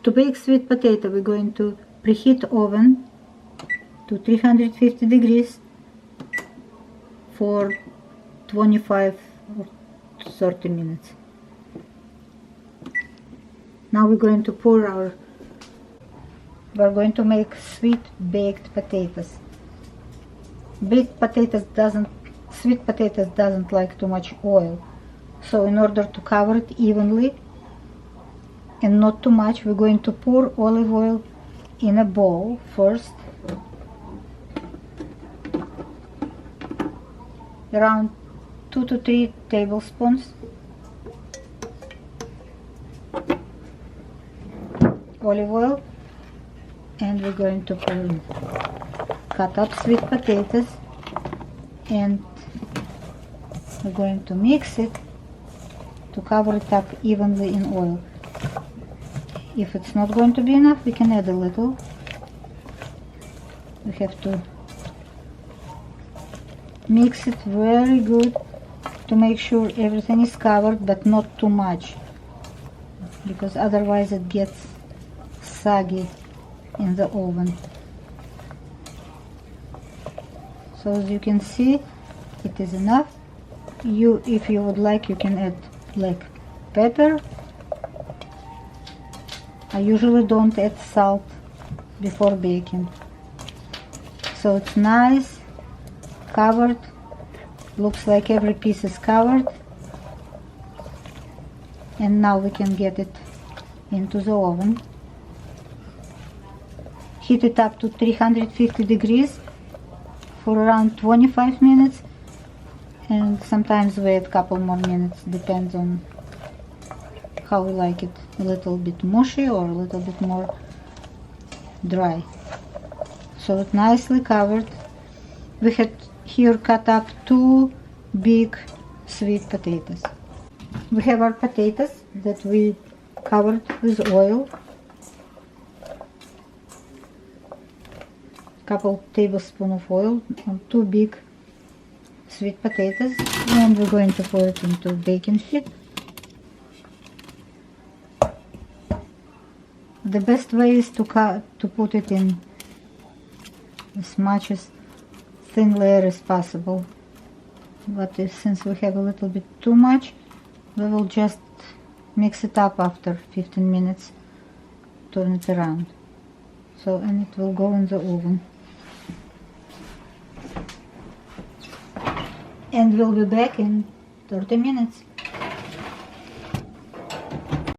To bake sweet potato, we're going to preheat oven to 350 degrees for 25 or 30 minutes. Now we're going to we're going to make sweet baked potatoes. Sweet potatoes doesn't like too much oil. So in order to cover it evenly and not too much, we're going to pour olive oil in a bowl first, around 2 to 3 tablespoons olive oil, and we're going to pour in cut up sweet potatoes, and we're going to mix it to cover it up evenly in oil. If it's not going to be enough, we can add a little. We have to mix it very good to make sure everything is covered, but not too much, because otherwise it gets soggy in the oven. So as you can see, it is enough. If you would like, you can add black pepper. I usually don't add salt before baking. So it's nice, covered, looks like every piece is covered. And now we can get it into the oven. Heat it up to 350 degrees for around 25 minutes, and sometimes wait a couple more minutes, depends on how we like it, a little bit mushy or a little bit more dry. So it's nicely covered. We had here cut up 2 big sweet potatoes. We have our potatoes that we covered with oil, couple tablespoons of oil on 2 big sweet potatoes, and we're going to pour it into baking sheet. The best way is to put it in as much as thin layer as possible, but since we have a little bit too much, we will just mix it up after 15 minutes, turn it around. So, and it will go in the oven. And we'll be back in 30 minutes.